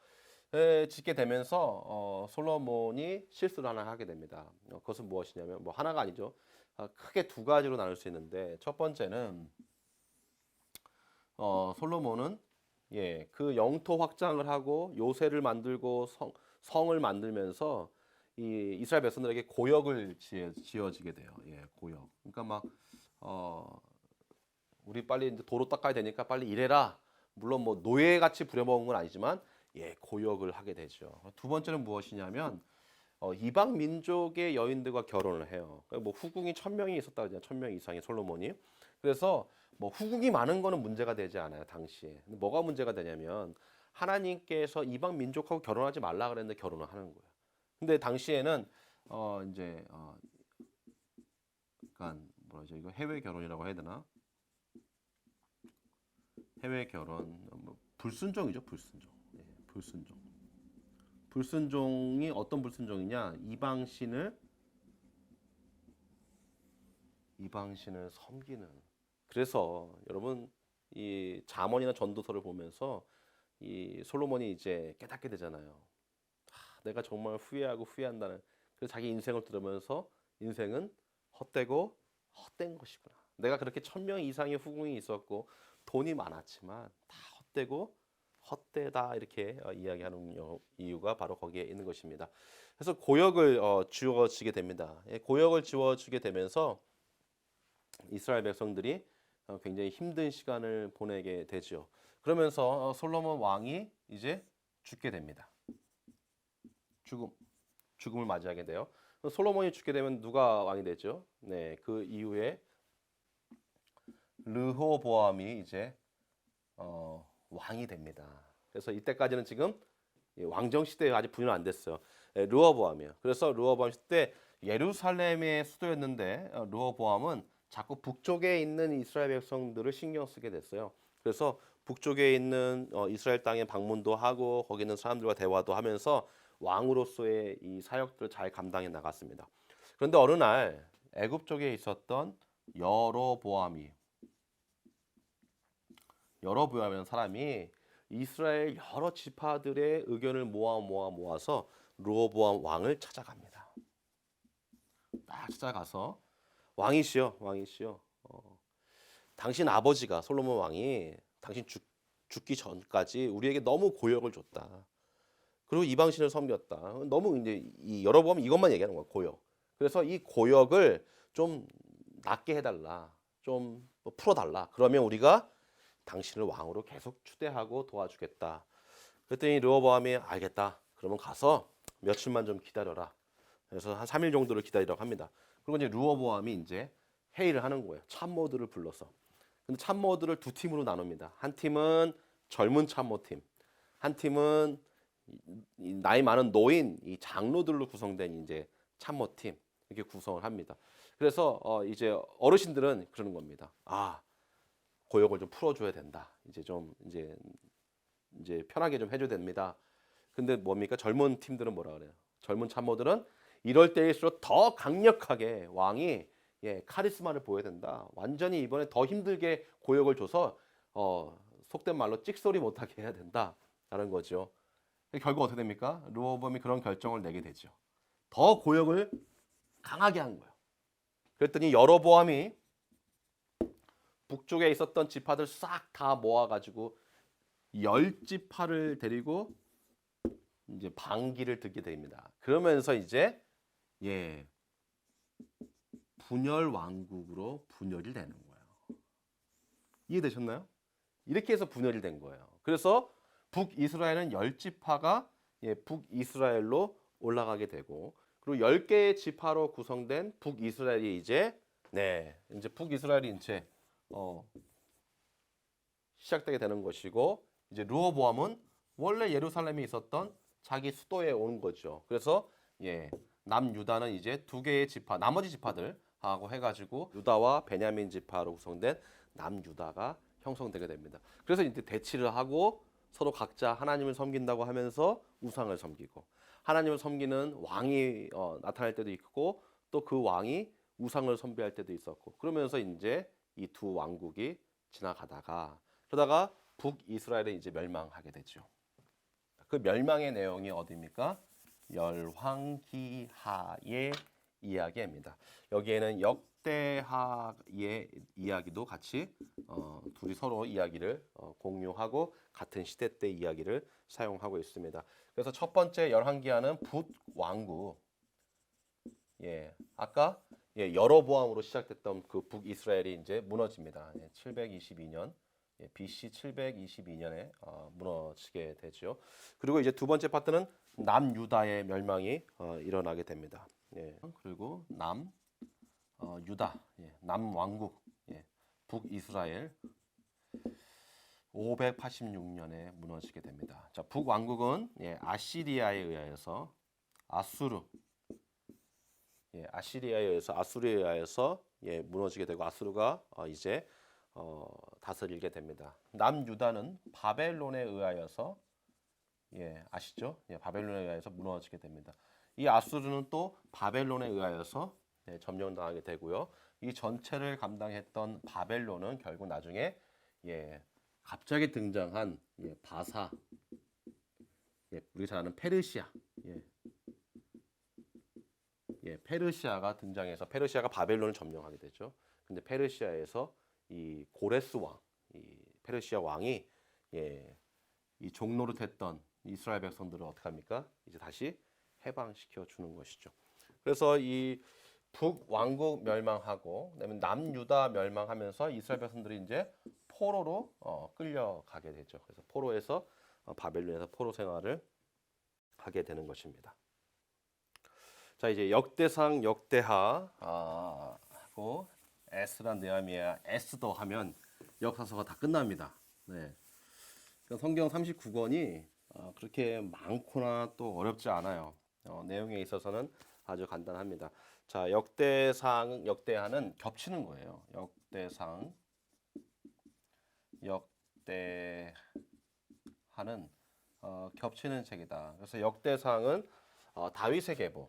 짓게 되면서 솔로몬이 실수를 하나 하게 됩니다. 그것은 무엇이냐면 뭐 하나가 아니죠. 크게 두 가지로 나눌 수 있는데 첫 번째는 솔로몬은 그 영토 확장을 하고 요새를 만들고 성을 만들면서 이 이스라엘 백성들에게 고역을 지어지게 돼요. 고역. 그러니까 막 우리 빨리 이제 도로 닦아야 되니까 빨리 일해라. 물론 뭐 노예같이 부려먹은 건 아니지만 고역을 하게 되죠. 두 번째는 무엇이냐면 이방 민족의 여인들과 결혼을 해요. 뭐 후궁이 1,000명이 있었다 그러잖아요. 1,000명 이상의 솔로몬이. 그래서 뭐 후궁이 많은 거는 문제가 되지 않아요, 당시에. 근데 뭐가 문제가 되냐면 하나님께서 이방 민족하고 결혼하지 말라 그랬는데 결혼을 하는 거예요. 근데 당시에는 이제 그러니까 뭐라죠? 이거 해외 결혼이라고 해야 되나? 해외 결혼 뭐 불순종이죠, 불순종. 불순종. 불순종이 어떤 불순종이냐? 이방신을 섬기는. 그래서 여러분 이 잠언이나 전도서를 보면서 이 솔로몬이 이제 깨닫게 되잖아요. 내가 정말 후회하고 후회한다는. 그래서 자기 인생을 들으면서 인생은 헛되고 헛된 것이구나. 내가 그렇게 1,000명 이상의 후궁이 있었고 돈이 많았지만 다 헛되고 헛되다 이렇게 이야기하는 이유가 바로 거기에 있는 것입니다. 그래서 고역을 주어지게 됩니다. 고역을 주어지게 되면서 이스라엘 백성들이 굉장히 힘든 시간을 보내게 되죠. 그러면서 솔로몬 왕이 이제 죽게 됩니다. 죽음을 맞이하게 돼요. 솔로몬이 죽게 되면 누가 왕이 되죠? 네, 그 이후에 르호보암이 이제 왕이 됩니다. 그래서 이때까지는 지금 왕정 시대에 아직 분열 안 됐어요. 르호보암이요. 그래서 르호보암 시대 예루살렘의 수도였는데 르호보암은 자꾸 북쪽에 있는 이스라엘 백성들을 신경 쓰게 됐어요. 그래서 북쪽에 있는 이스라엘 땅에 방문도 하고 거기 있는 사람들과 대화도 하면서 왕으로서의 이 사역들을 잘 감당해 나갔습니다. 그런데 어느 날 애굽 쪽에 있었던 여로보암이라는 사람이 이스라엘 여러 지파들의 의견을 모아서 르호보암 왕을 찾아갑니다. 딱 찾아가서 왕이시여, 당신 아버지가 솔로몬 왕이 당신 죽기 전까지 우리에게 너무 고역을 줬다. 그리고 이방신을 섬겼다. 너무 이제 이 여로보암이 이것만 얘기하는 거야, 고역. 그래서 이 고역을 좀 낮게 해달라, 좀 뭐 풀어달라. 그러면 우리가 당신을 왕으로 계속 추대하고 도와주겠다. 그랬더니 르호보암이 알겠다. 그러면 가서 며칠만 좀 기다려라. 그래서 한 3일 정도를 기다리라고 합니다. 그리고 이제 르호보암이 이제 회의를 하는 거예요. 참모들을 불러서. 근데 참모들을 두 팀으로 나눕니다. 한 팀은 젊은 참모팀, 한 팀은 나이 많은 노인, 이 장로들로 구성된 이제 참모팀 이렇게 구성을 합니다. 그래서 이제 어르신들은 그러는 겁니다. 고역을 좀 풀어줘야 된다. 이제 편하게 좀 해줘야 됩니다. 근데 뭡니까? 젊은 팀들은 뭐라 그래요? 젊은 참모들은 이럴 때일수록 더 강력하게 왕이 카리스마를 보여야 된다. 완전히 이번에 더 힘들게 고역을 줘서 속된 말로 찍소리 못하게 해야 된다라는 거죠. 결국 어떻게 됩니까? 르호보암이 그런 결정을 내게 되죠. 더 고역을 강하게 한 거예요. 그랬더니 여로보암이 북쪽에 있었던 지파들 싹 다 모아가지고 10지파를 데리고 이제 반기를 들게 됩니다. 그러면서 이제 분열 왕국으로 분열이 되는 거예요. 이해되셨나요? 이렇게 해서 분열이 된 거예요. 그래서 북이스라엘은 10지파가 북이스라엘로 올라가게 되고 그리고 10개의 지파로 구성된 북이스라엘이 이제 북이스라엘이 이제 시작되게 되는 것이고 이제 르호보암은 원래 예루살렘에 있었던 자기 수도에 온 거죠. 그래서 남유다는 이제 두 개의 지파, 나머지 지파들하고 해가지고 유다와 베냐민 지파로 구성된 남유다가 형성되게 됩니다. 그래서 이제 대치를 하고 서로 각자 하나님을 섬긴다고 하면서 우상을 섬기고 하나님을 섬기는 왕이 나타날 때도 있고 또 그 왕이 우상을 숭배할 때도 있었고 그러면서 이제 이 두 왕국이 지나가다가 그러다가 북이스라엘은 이제 멸망하게 되죠. 그 멸망의 내용이 어디입니까? 열왕기하의 이야기입니다. 여기에는 역대하의 이야기도 같이 둘이 서로 이야기를 공유하고 같은 시대 때 이야기를 사용하고 있습니다. 그래서 첫 번째 열왕기하는 북왕국, 아까 여로보암으로 시작됐던 그 북이스라엘이 이제 무너집니다. 722년 BC 722년에 무너지게 되죠. 그리고 이제 두 번째 파트는 남유다의 멸망이 일어나게 됩니다. 그리고 유다, 남왕국, 북이스라엘 586년에 무너지게 됩니다. 자, 북왕국은 아시리아에 의하여서 아수르에 의하여서 무너지게 되고 아수르가 이제 다스리게 됩니다. 남유다는 바벨론에 의하여서 아시죠? 바벨론에 의하여서 무너지게 됩니다. 이 아수르는 또 바벨론에 의하여서 점령당하게 되고요. 이 전체를 감당했던 바벨론은 결국 나중에 갑자기 등장한 바사, 우리 잘 아는 페르시아, 페르시아가 등장해서 페르시아가 바벨론을 점령하게 되죠. 근데 페르시아에서 이 고레스 왕, 이 페르시아 왕이 이 종노릇했던 이스라엘 백성들을 어떻게 합니까? 이제 다시 해방시켜 주는 것이죠. 그래서 이 북왕국 멸망하고 그다음에 남유다 멸망하면서 이스라엘 백성들이 이제 포로로 끌려가게 되죠. 그래서 포로에서 바벨론에서 포로 생활을 하게 되는 것입니다. 자, 이제 역대상 역대하 하고 에스라 느헤미야 에스더 하면 역사서가 다 끝납니다. 성경 39권이 그렇게 많거나 또 어렵지 않아요. 내용에 있어서는 아주 간단합니다. 자, 역대상 역대하는 겹치는 거예요. 역대상 역대하는 겹치는 책이다. 그래서 역대상은 다윗의 계보,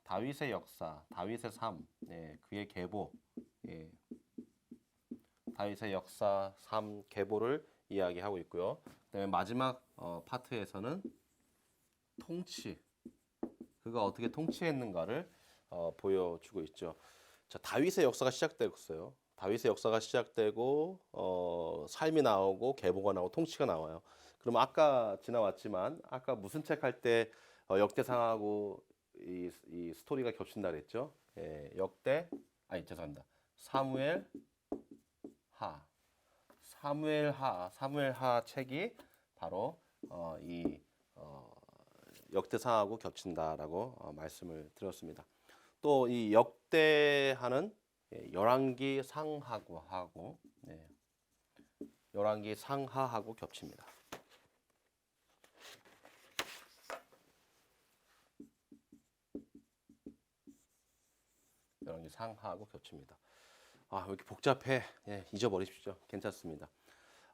다윗의 역사, 다윗의 삶, 그의 계보, 다윗의 역사, 삶, 계보를 이야기하고 있고요. 그다음에 마지막 파트에서는 통치, 그가 어떻게 통치했는가를 보여주고 있죠. 자, 다윗의 역사가 시작됐어요. 다윗의 역사가 시작되고 삶이 나오고 계보가 나오고 통치가 나와요. 그럼 아까 지나왔지만 아까 무슨 책 할 때 역대상하고 이 스토리가 겹친다 그랬죠? 죄송합니다. 사무엘하 책이 바로 이 역대상하고 겹친다라고 말씀을 드렸습니다. 또 이 역대하는 열왕기 상하고 열왕기 상하하고 겹칩니다. 열왕기 상하하고 겹칩니다. 왜 이렇게 복잡해? 잊어버리십시오. 괜찮습니다.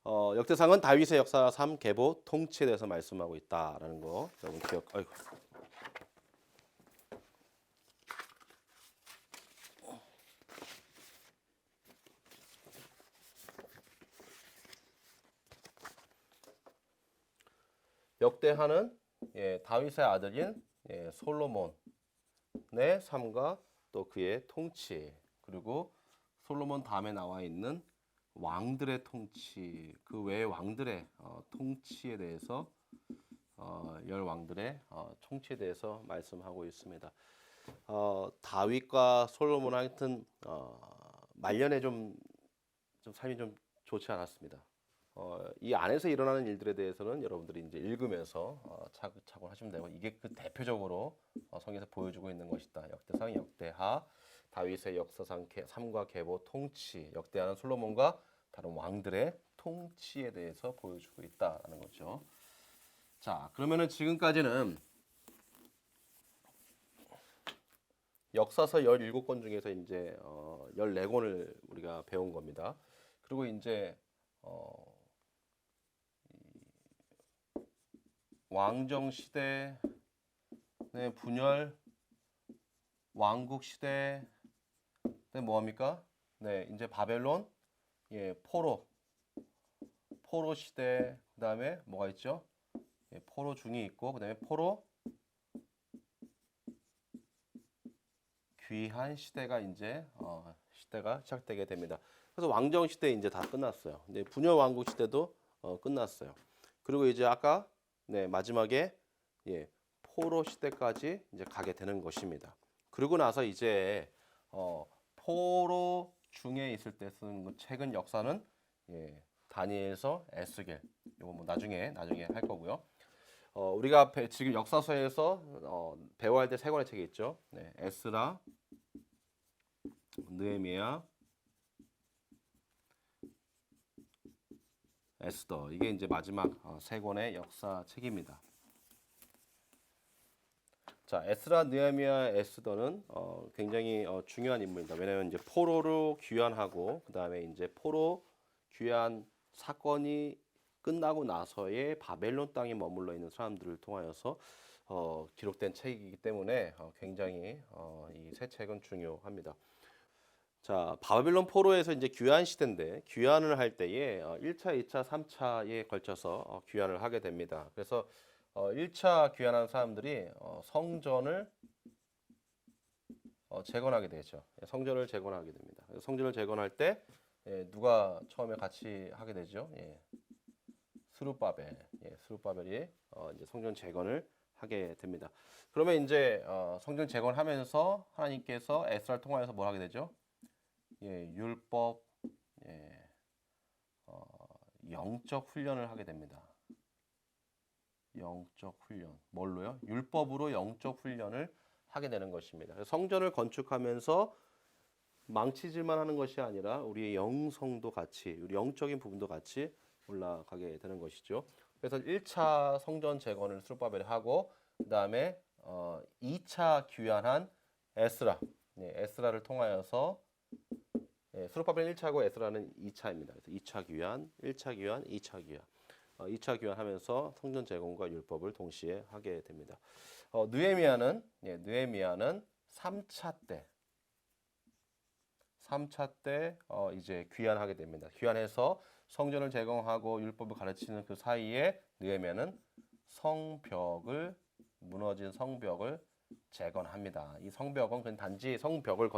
역대상은 다윗의 역사, 삶, 계보, 통치에 대해서 말씀하고 있다라는 거 여러분 아이고. 역대하는 다윗의 아들인 솔로몬의 삶과 또 그의 통치, 그리고 솔로몬 다음에 나와 있는 왕들의 통치, 그 외의 왕들의 통치에 대해서 열 왕들의 통치에 대해서 말씀하고 있습니다. 다윗과 솔로몬 하여튼 말년에 좀 삶이 좀 좋지 않았습니다. 이 안에서 일어나는 일들에 대해서는 여러분들이 이제 읽으면서 차근차근 하시면 되고 이게 그 대표적으로 성경에서 보여주고 있는 것이다. 역대상, 역대하, 다윗의 역사상, 삶과 계보, 통치, 역대하는 솔로몬과 다른 왕들의 통치에 대해서 보여주고 있다라는 거죠. 자, 그러면은 지금까지는 역사서 17권 중에서 이제 14권을 우리가 배운 겁니다. 그리고 이제 왕정 시대, 네, 분열, 왕국 시대, 네, 뭐합니까? 네, 이제 바벨론, 예, 포로 시대, 그 다음에 뭐가 있죠? 예, 포로 중이 있고, 그 다음에 포로 귀한 시대가 이제 시대가 시작되게 됩니다. 그래서 왕정 시대 이제 다 끝났어요. 근데 분열 왕국 시대도 끝났어요. 그리고 이제 아까 네, 마지막에 예, 포로 시대까지 이제 가게 되는 것입니다. 그리고 나서 이제 포로 중에 있을 때 쓴 그 책은 역사는 예, 다니엘서 에스겔 이거 뭐 나중에 할 거고요. 우리가 지금 역사서에서 배워야 할 때 세 권의 책이 있죠. 네, 에스라, 느헤미야, 에스더. 이게 이제 마지막 세 권의 역사 책입니다. 자, 에스라, 느헤미야, 에스더는 굉장히 중요한 인물입니다. 왜냐하면 이제 포로로 귀환하고 그 다음에 이제 포로 귀환 사건이 끝나고 나서의 바벨론 땅에 머물러 있는 사람들을 통하여서 기록된 책이기 때문에 굉장히 이 세 책은 중요합니다. 자, 바벨론 포로에서 이제 귀환 시대인데 귀환을 할 때에 1차, 2차, 3차에 걸쳐서 귀환을 하게 됩니다. 그래서 1차 귀환한 사람들이 성전을 재건하게 되죠. 예, 성전을 재건하게 됩니다. 성전을 재건할 때 누가 처음에 같이 하게 되죠? 예, 스룹바벨. 예, 스룹바벨이 이제 성전 재건을 하게 됩니다. 그러면 이제 성전 재건하면서 하나님께서 에스라를 통하여서 뭘 하게 되죠? 예, 율법, 예, 영적 훈련을 하게 됩니다. 영적 훈련. 뭘로요? 율법으로 영적 훈련을 하게 되는 것입니다. 성전을 건축하면서 망치질만 하는 것이 아니라 우리의 영성도 같이, 우리 영적인 부분도 같이 올라가게 되는 것이죠. 그래서 1차 성전 재건을 스룹바벨이 하고 그다음에 2차 귀환한 에스라, 네, 에스라를 통하여서 예, 스룹바벨은 1차고 에스라는 2차입니다. 그래서 2차 귀환, 1차 귀환, 2차 귀환. 2차 귀환하면서 성전 재건과 율법을 동시에 하게 됩니다. 느헤미야는 3차 때 이제 귀환하게 됩니다. 귀환해서 성전을 재건하고 율법을 가르치는 그 사이에 느헤미야는 무너진 성벽을 재건합니다. 이 성벽은 그냥 단지 성벽을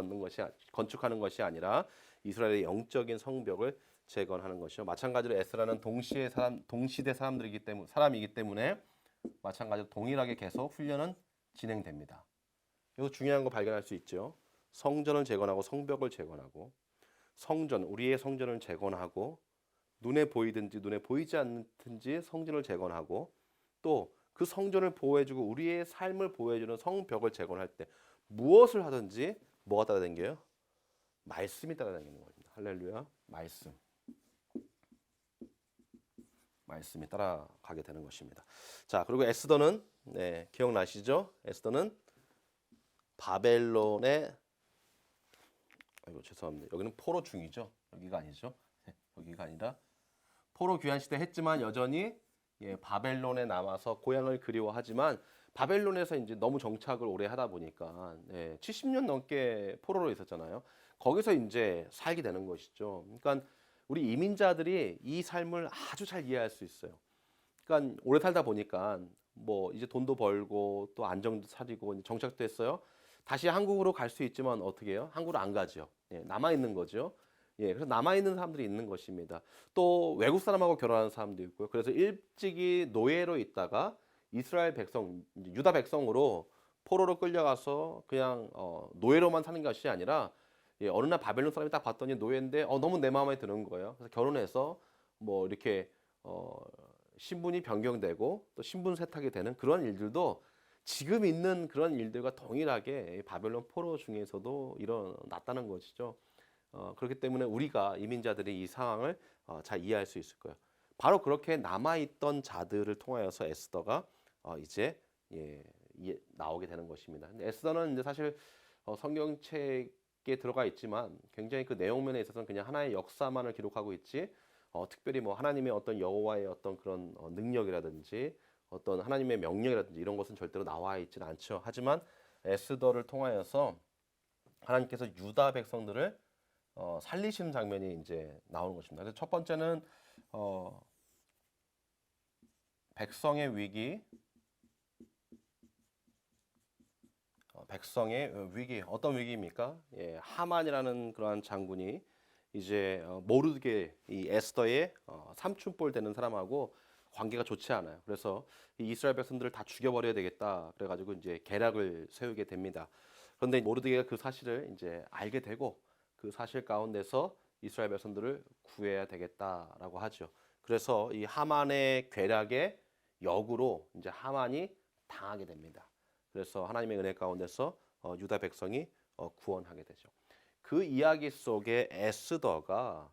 건축하는 것이 아니라 이스라엘의 영적인 성벽을 재건하는 것이요. 마찬가지로 에스라는 동시대 사람이기 때문에 마찬가지로 동일하게 계속 훈련은 진행됩니다. 여기서 중요한 거 발견할 수 있죠. 성전을 재건하고 성벽을 재건하고 우리의 성전을 재건하고 눈에 보이든지 눈에 보이지 않든지 성전을 재건하고 또 그 성전을 보호해주고 우리의 삶을 보호해주는 성벽을 재건할 때 무엇을 하든지 뭐가 따라다녀요? 말씀이 따라다니는 겁니다. 할렐루야. 말씀이 따라가게 되는 것입니다. 자, 그리고 에스더는 네, 기억나시죠? 에스더는 바벨론의 죄송합니다. 여기는 포로 중이죠. 여기가 아니죠. 여기가 아니라 포로 귀환 시대 했지만 여전히 바벨론에 남아서 고향을 그리워하지만 바벨론에서 이제 너무 정착을 오래 하다 보니까 70년 넘게 포로로 있었잖아요. 거기서 이제 살게 되는 것이죠. 그러니까 우리 이민자들이 이 삶을 아주 잘 이해할 수 있어요. 그러니까 오래 살다 보니까 뭐 이제 돈도 벌고 또 안정도 차리고 이제 정착도 했어요. 다시 한국으로 갈 수 있지만 어떻게 해요? 한국으로 안 가죠. 남아 있는 거죠. 그래서 남아 있는 사람들이 있는 것입니다. 또 외국 사람하고 결혼하는 사람도 있고요. 그래서 일찍이 노예로 있다가 이스라엘 백성, 유다 백성으로 포로로 끌려가서 그냥 노예로만 사는 것이 아니라 어느 날 바벨론 사람이 딱 봤더니 노예인데 너무 내 마음에 드는 거예요. 그래서 결혼해서 뭐 이렇게 신분이 변경되고 또 신분 세탁이 되는 그런 일들도 지금 있는 그런 일들과 동일하게 바벨론 포로 중에서도 일어났다는 것이죠. 그렇기 때문에 우리가 이민자들이 이 상황을 잘 이해할 수 있을 거예요. 바로 그렇게 남아있던 자들을 통하여서 에스더가 이제 나오게 되는 것입니다. 근데 에스더는 이제 사실 성경책에 들어가 있지만 굉장히 그 내용면에 있어서는 그냥 하나의 역사만을 기록하고 있지 특별히 뭐 하나님의 어떤 여호와의 어떤 그런 능력이라든지 어떤 하나님의 명령이라든지 이런 것은 절대로 나와 있지는 않죠. 하지만 에스더를 통하여서 하나님께서 유다 백성들을 살리시는 장면이 이제 나오는 것입니다. 그래서 첫 번째는 백성의 위기, 백성의 위기. 어떤 위기입니까? 예, 하만이라는 그러한 장군이 이제 모르드게 이 에스더의 삼촌뻘 되는 사람하고 관계가 좋지 않아요. 그래서 이 이스라엘 백성들을 다 죽여버려야 되겠다. 그래가지고 이제 계략을 세우게 됩니다. 그런데 모르드게가 그 사실을 이제 알게 되고 그 사실 가운데서 이스라엘 백성들을 구해야 되겠다라고 하죠. 그래서 이 하만의 계략의 역으로 이제 하만이 당하게 됩니다. 그래서 하나님의 은혜 가운데서 유다 백성이 구원하게 되죠. 그 이야기 속에 에스더가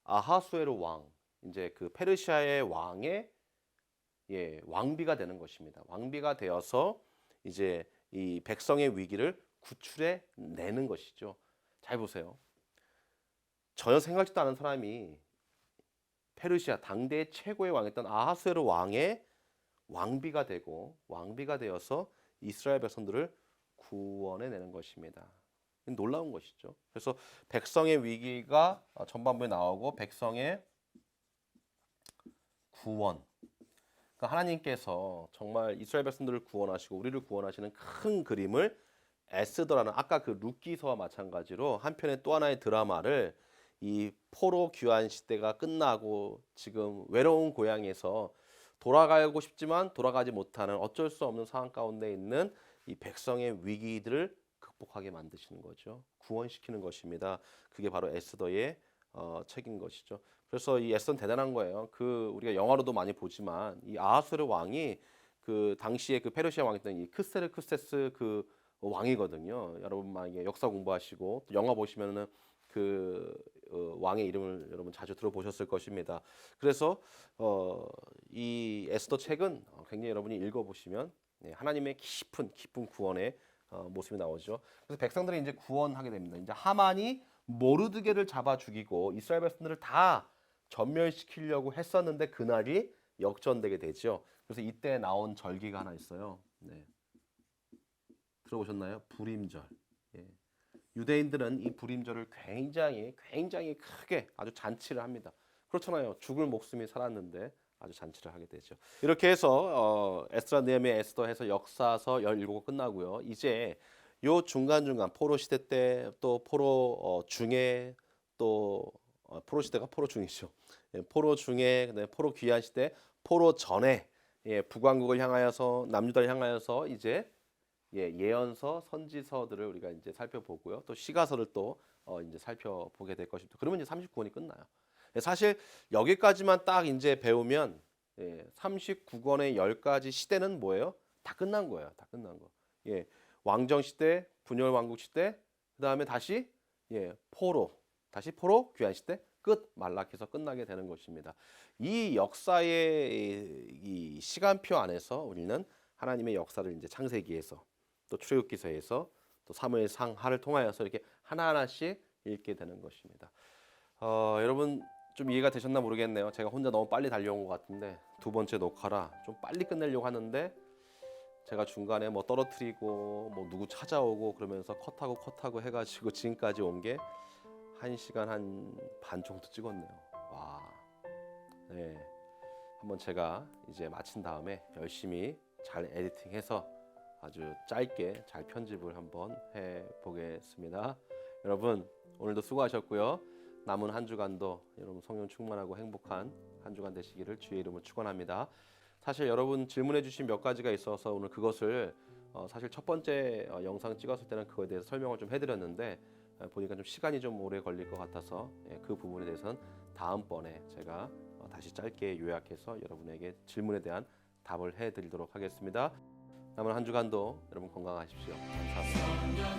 아하수에로 왕, 이제 그 페르시아의 왕의 왕비가 되는 것입니다. 왕비가 되어서 이제 이 백성의 위기를 구출해 내는 것이죠. 잘 보세요. 전혀 생각지도 않은 사람이 페르시아 당대의 최고의 왕이었던 아하수에로 왕의 왕비가 되고 왕비가 되어서 이스라엘 백성들을 구원해 내는 것입니다. 놀라운 것이죠. 그래서 백성의 위기가 전반부에 나오고 백성의 구원. 그러니까 하나님께서 정말 이스라엘 백성들을 구원하시고 우리를 구원하시는 큰 그림을 에스더라는 아까 그 룻기서와 마찬가지로 한편의 또 하나의 드라마를 이 포로 귀환 시대가 끝나고 지금 외로운 고향에서 돌아가고 싶지만 돌아가지 못하는 어쩔 수 없는 상황 가운데 있는 이 백성의 위기들을 극복하게 만드시는 거죠. 구원시키는 것입니다. 그게 바로 에스더의 책인 것이죠. 그래서 이 에스더는 대단한 거예요. 그 우리가 영화로도 많이 보지만 이 아하수르 왕이 그 당시에 그 페르시아 왕이었던 이 크세르크세스 그 왕이거든요. 여러분 만약에 역사 공부하시고 또 영화 보시면은 그 왕의 이름을 여러분 자주 들어보셨을 것입니다. 그래서 이 에스더 책은 굉장히 여러분이 읽어보시면 하나님의 깊은 구원의 모습이 나오죠. 그래서 백성들이 이제 구원하게 됩니다. 이제 하만이 모르드게를 잡아 죽이고 이스라엘 백성들을 다 전멸시키려고 했었는데 그날이 역전되게 되죠. 그래서 이때 나온 절기가 하나 있어요. 네. 들어보셨나요? 불임절. 예. 유대인들은 이 불임절을 굉장히 크게 아주 잔치를 합니다. 그렇잖아요. 죽을 목숨이 살았는데 아주 잔치를 하게 되죠. 이렇게 해서 에스라, 느헤미야, 에스더 해서 역사서 17권 끝나고요. 이제 요 중간중간 포로 시대 때 또 포로 중에 또 포로 시대가 포로 중이죠. 예, 포로 중에 그다음에 포로 귀환 시대, 포로 전에 북왕국을 향하여서 남유다를 향하여서 이제 예언서, 선지서들을 우리가 이제 살펴보고요. 또 시가서를 또 이제 살펴보게 될 것입니다. 그러면 이제 39권이 끝나요. 사실 여기까지만 딱 이제 배우면 39권의 10가지 시대는 뭐예요? 다 끝난 거예요. 다 끝난 거. 왕정 시대, 분열 왕국 시대, 그다음에 다시 다시 포로 귀환 시대 끝 말락해서 끝나게 되는 것입니다. 이 역사의 이 시간표 안에서 우리는 하나님의 역사를 이제 창세기에서 또 출애굽기서에서 또 사무엘상 하를 통하여서 이렇게 하나하나씩 읽게 되는 것입니다. 여러분 좀 이해가 되셨나 모르겠네요. 제가 혼자 너무 빨리 달려온 것 같은데 두 번째 녹화라 좀 빨리 끝내려고 하는데 제가 중간에 뭐 떨어뜨리고 뭐 누구 찾아오고 그러면서 컷하고 해가지고 지금까지 온 게 1시간 한 반 정도 찍었네요. 와, 네, 한번 제가 이제 마친 다음에 열심히 잘 에디팅해서 아주 짧게 잘 편집을 한번 해보겠습니다. 여러분 오늘도 수고하셨고요. 남은 한 주간도 여러분 성령 충만하고 행복한 한 주간 되시기를 주의 이름으로 축원합니다. 사실 여러분 질문해 주신 몇 가지가 있어서 오늘 그것을 사실 첫 번째 영상 찍었을 때는 그거에 대해서 설명을 좀 해드렸는데 보니까 좀 시간이 좀 오래 걸릴 것 같아서 그 부분에 대해서는 다음번에 제가 다시 짧게 요약해서 여러분에게 질문에 대한 답을 해드리도록 하겠습니다. 남은 한 주간도 여러분 건강하십시오. 감사합니다.